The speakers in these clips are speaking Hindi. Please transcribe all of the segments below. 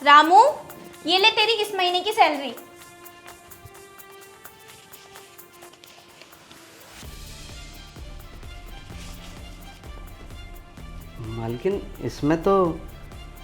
रामू, ये ले तेरी इस महीने की सैलरी। मालकिन इसमें तो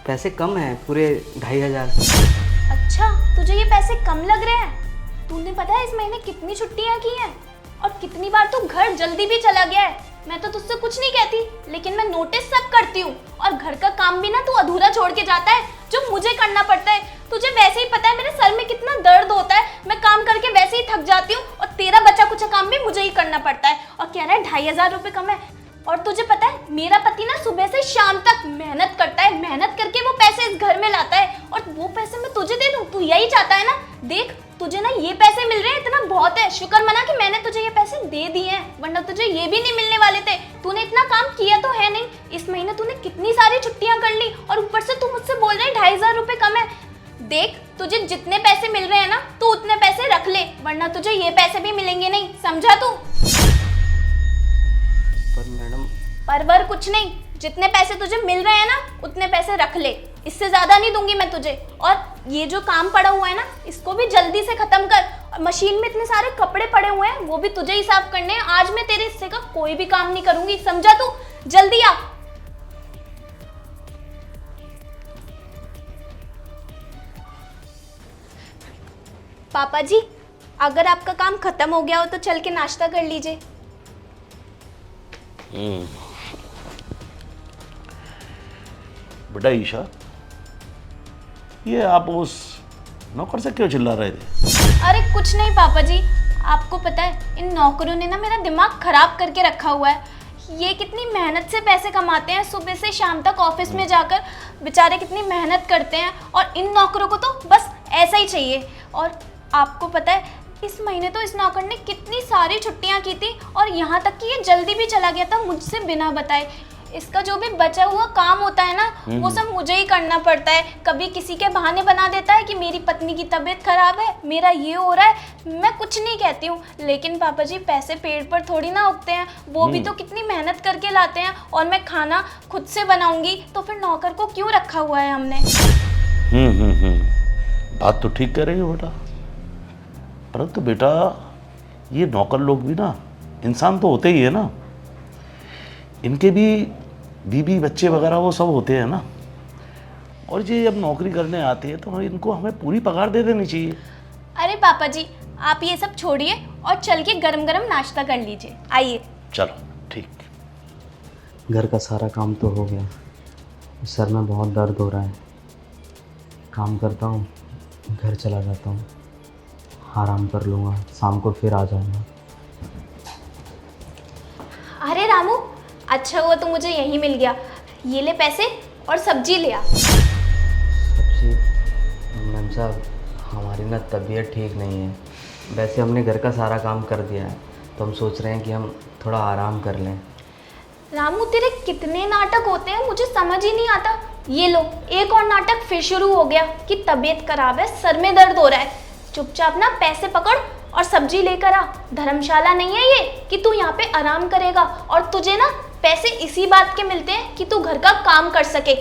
पैसे कम हैं, पूरे 2500। अच्छा, तुझे ये पैसे कम लग रहे हैं? तूने पता है इस महीने कितनी छुट्टियां की हैं और कितनी बार तू घर जल्दी भी चला गया है। मैं तो तुझसे कुछ नहीं कहती, लेकिन मैं नोटिस सब करती हूँ। और घर का काम भी ना तू अधूरा छोड़ के जाता है, जो मुझे करना पड़ता है। तुझे वैसे ही पता है मेरे सर में कितना दर्द होता है, मैं काम करके वैसे ही थक जाती हूँ और तेरा बचा कुछ काम भी मुझे ही करना पड़ता है। और कह रहा है 2500 रुपये कम है। और तुझे पता है मेरा पति ना सुबह से शाम तक मेहनत करता है, मेहनत करके वो पैसे इस घर में लाता है और वो पैसे मैं तुझे दे दूं? तू यही चाहता है ना? देख, तुझे ना ये पैसे मिल रहे हैं, इतना बहुत है। शुक्र मना कि मैंने तुझे ये पैसे दे दिए हैं, वरना तुझे ये भी नहीं मिलने वाले थे। तूने इतना काम किया तो है नहीं। इस महीने तूने कितनी सारी छुट्टियां कर ली और ऊपर से तू मुझसे बोल रहे 2500 रुपये कम है। देख, तुझे जितने पैसे मिल रहे हैं ना, तू उतने पैसे रख ले, वरना तुझे ये पैसे भी मिलेंगे नहीं, समझा तू? पर मैडम, परवर कुछ नहीं, जितने पैसे तुझे मिल रहे हैं ना उतने पैसे रख ले, इससे ज्यादा नहीं दूंगी मैं तुझे। और ये जो काम पड़ा हुआ है ना, इसको भी जल्दी से खत्म कर। और मशीन में इतने सारे कपड़े पड़े हुए हैं, वो भी तुझे ही साफ करने हैं। आज मैं तेरे हिस्से का कोई भी काम नहीं करूंगी, समझा तू? जल्दी आ। पापा जी, अगर आपका काम खत्म हो गया हो तो चल के नाश्ता कर लीजिए। बेटा ईशा, ये आप उस नौकर से क्यों चिल्ला रहे थे? अरे कुछ नहीं पापा जी, आपको पता है इन नौकरों ने ना मेरा दिमाग खराब करके रखा हुआ है। ये कितनी मेहनत से पैसे कमाते हैं, सुबह से शाम तक ऑफिस में जाकर बेचारे कितनी मेहनत करते हैं, और इन नौकरों को तो बस ऐसा ही चाहिए। और आपको पता है इस महीने तो इस नौकर ने कितनी सारी छुट्टियां की थी, और यहाँ तक कि ये जल्दी भी चला गया था मुझसे बिना बताए। इसका जो भी बचा हुआ काम होता है ना, वो सब मुझे ही करना पड़ता है। कभी किसी के बहाने बना देता है कि मेरी पत्नी की तबीयत खराब है, मेरा ये हो रहा है। मैं कुछ नहीं कहती हूँ, लेकिन पापा जी पैसे पेड़ पर थोड़ी ना उगते हैं। वो भी तो कितनी मेहनत करके लाते हैं, और मैं खाना खुद से बनाऊंगी तो फिर नौकर को क्यों रखा हुआ है हमने? बात तो ठीक कह रही हो बेटा, परंतु बेटा ये नौकर लोग भी ना इंसान तो होते ही है ना, इनके भी बीबी बच्चे वगैरह वो सब होते हैं ना। और ये जब नौकरी करने आते हैं तो इनको हमें पूरी पगार दे देनी चाहिए। अरे पापा जी, आप ये सब छोड़िए और चल के गरम गरम नाश्ता कर लीजिए, आइए। चलो ठीक। घर का सारा काम तो हो गया, सर में बहुत दर्द हो रहा है। काम करता हूँ, घर चला जाता हूँ, आराम कर लूँगा, शाम को फिर आ जाऊँगा। अरे रामू, अच्छा हुआ तू मुझे यहीं मिल गया। ये ले पैसे और सब्जी ले आ। सब्जी? मैम साहब, हमारी ना तबीयत ठीक नहीं है। वैसे हमने घर का सारा काम कर दिया है, तो हम सोच रहे हैं कि हम थोड़ा आराम कर लें। रामू, तेरे कितने नाटक होते हैं, मुझे समझ ही नहीं आता। ये लो, एक और नाटक फिर शुरू हो गया कि तबीयत खराब है, सर में दर्द हो रहा है। चुपचाप ना पैसे पकड़ और सब्जी लेकर आ। धर्मशाला नहीं है ये कि तू यहाँ पे आराम करेगा। और तुझे ना पैसे इसी बात के मिलते हैं कि तू घर का काम कर सके।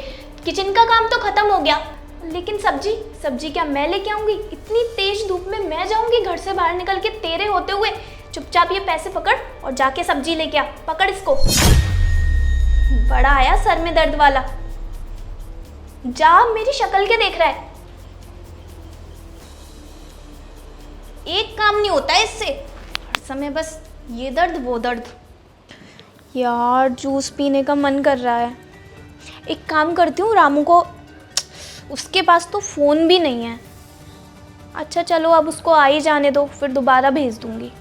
किचन का काम तो खत्म हो गया, लेकिन सब्जी क्या मैं लेके आऊंगी? इतनी तेज धूप में मैं जाऊंगी घर से बाहर निकल के तेरे होते हुए? चुपचाप ये पैसे पकड़ और जाके सब्जी लेके आ। पकड़ इसको। बड़ा आया सर में दर्द वाला। जा, मेरी शक्ल के देख रहा है? एक काम नहीं होता है इससे, हर समय बस ये दर्द वो दर्द। यार, जूस पीने का मन कर रहा है। एक काम करती हूँ, रामू को, उसके पास तो फ़ोन भी नहीं है। अच्छा चलो, अब उसको आ ही जाने दो, फिर दोबारा भेज दूंगी।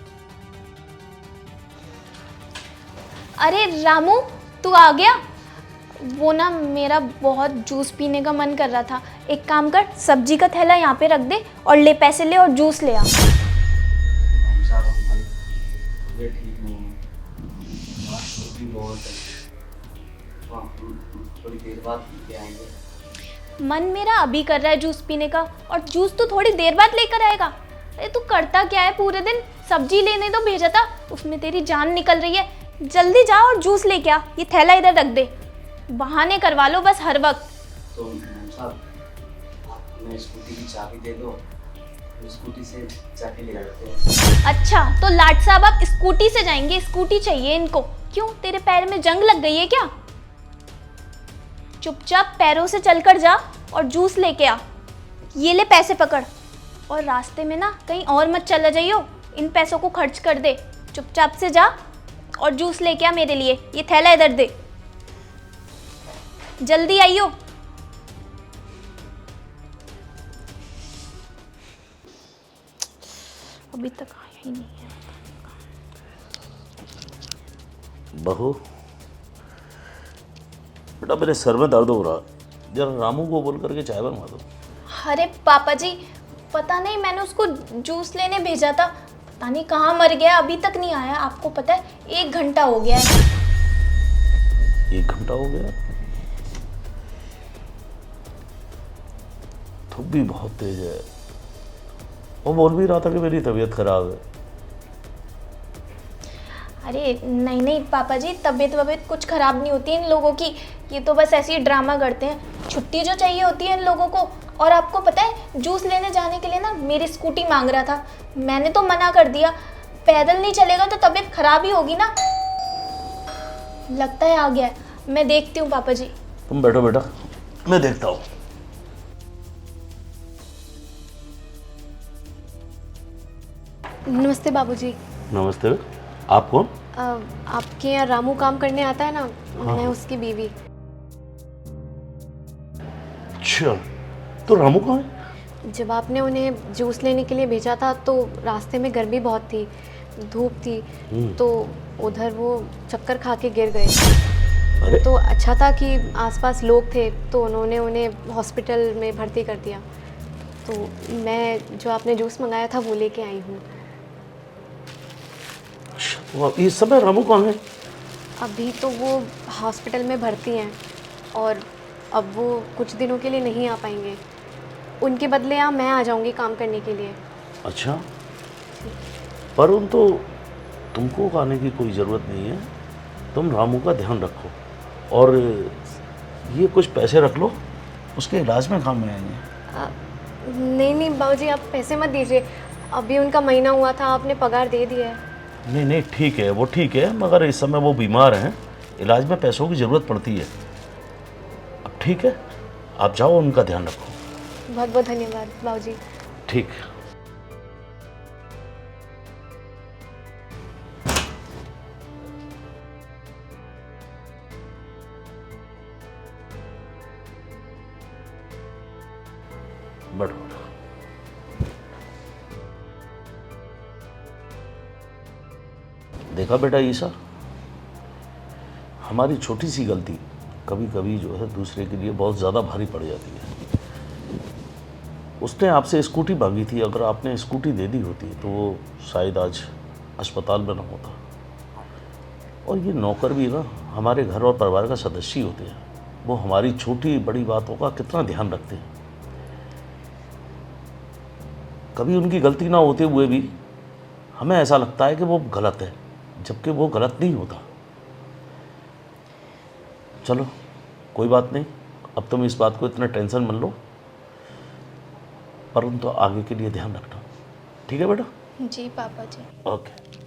अरे रामू, तू आ गया? वो ना मेरा बहुत जूस पीने का मन कर रहा था। एक काम कर, सब्जी का थैला यहाँ पे रख दे और ले पैसे ले और जूस ले आ। ये ठीक नहीं है, बहुत है, थोड़ी देर बाद पी के आएंगे। मन मेरा अभी कर रहा है जूस पीने का, और जूस तो थोड़ी देर बाद लेकर आएगा। अरे तू करता क्या है पूरे दिन? सब्जी लेने तो भेजा था, उसमें तेरी जान निकल रही है। जल्दी जा और जूस लेके आ। ये थैला इधर रख दे, बहाने करवा लो बस हर वक्त। तो साहब, आप मैं स्कूटी की चाबी दे दो, स्कूटी से जाके ले आते हैं। अच्छा तो लाट साहब आप स्कूटी से जाएंगे, स्कूटी चाहिए इनको। क्यों, तेरे पैर में जंग लग गई है क्या? चुपचाप पैरों से चलकर जा और जूस लेके आ। ये ले पैसे पकड़, और रास्ते में ना कहीं और मत चला जाइयो, इन पैसों को खर्च कर दे। चुपचाप से जा और जूस लेके आ मेरे लिए। ये थैला इधर दे, जल्दी आइयो। अभी तक आया ही नहीं है। बहू बेटा, मेरे सर में दर्द हो रहा है, जरा रामू को बोल करके चाय बनवा दो। अरे पापा जी, पता नहीं, मैंने उसको जूस लेने भेजा था, पता नहीं कहाँ मर गया, अभी तक नहीं आया। आपको पता है 1 घंटा हो गया है। 1 घंटा हो गया? धूप भी बहुत तेज है। वो बोल भी रहा था कि मेरी तबीयत खराब है। अरे नहीं नहीं पापा जी, तबीयत वबीयत कुछ ख़राब नहीं होती इन लोगों की, ये तो बस ऐसे ही ड्रामा करते हैं। छुट्टी जो चाहिए होती है इन लोगों को। और आपको पता है, जूस लेने जाने के लिए ना मेरी स्कूटी मांग रहा था, मैंने तो मना कर दिया। पैदल नहीं चलेगा तो तबीयत खराब ही होगी ना। लगता है आ गया है, मैं देखती हूँ पापा जी। तुम बैठो बेटा, मैं देखता हूँ। नमस्ते बाबूजी। नमस्ते। आप कौन? आपके यहाँ रामू काम करने आता है ना, मैं उसकी बीवी। अच्छा, तो रामू कहाँ है? जब आपने उन्हें जूस लेने के लिए भेजा था तो रास्ते में गर्मी बहुत थी, धूप थी, तो उधर वो चक्कर खा के गिर गए। तो अच्छा था कि आसपास लोग थे, तो उन्होंने उन्हें हॉस्पिटल में भर्ती कर दिया। तो मैं जो आपने जूस मंगाया था वो लेके आई हूँ। इस समय रामू कहाँ है? अभी तो वो हॉस्पिटल में भर्ती हैं और अब वो कुछ दिनों के लिए नहीं आ पाएंगे। उनके बदले मैं आ जाऊंगी काम करने के लिए। अच्छा, पर उन तो तुमको आने की कोई ज़रूरत नहीं है। तुम रामू का ध्यान रखो और ये कुछ पैसे रख लो, उसके इलाज में काम में आएंगे। नहीं नहीं बाबूजी, आप पैसे मत दीजिए, अभी उनका महीना हुआ था, आपने पगार दे दिया है। नहीं नहीं ठीक है, वो ठीक है, मगर इस समय वो बीमार हैं, इलाज में पैसों की ज़रूरत पड़ती है। अब ठीक है, आप जाओ, उनका ध्यान रखो। बहुत बहुत धन्यवाद बाबूजी। ठीक। बैठो। देखा बेटा ईसा, हमारी छोटी सी गलती कभी कभी जो है दूसरे के लिए बहुत ज़्यादा भारी पड़ जाती है। उसने आपसे स्कूटी मांगी थी, अगर आपने स्कूटी दे दी होती तो वो शायद आज अस्पताल में ना होता। और ये नौकर भी ना हमारे घर और परिवार का सदस्य ही होते हैं, वो हमारी छोटी बड़ी बातों का कितना ध्यान रखते हैं। कभी उनकी गलती ना होते हुए भी हमें ऐसा लगता है कि वो गलत है, जबकि वो गलत नहीं होता। चलो कोई बात नहीं, अब तुम इस बात को इतना टेंशन मत लो, परंतु आगे के लिए ध्यान रखना। ठीक है बेटा? जी पापा जी। ओके।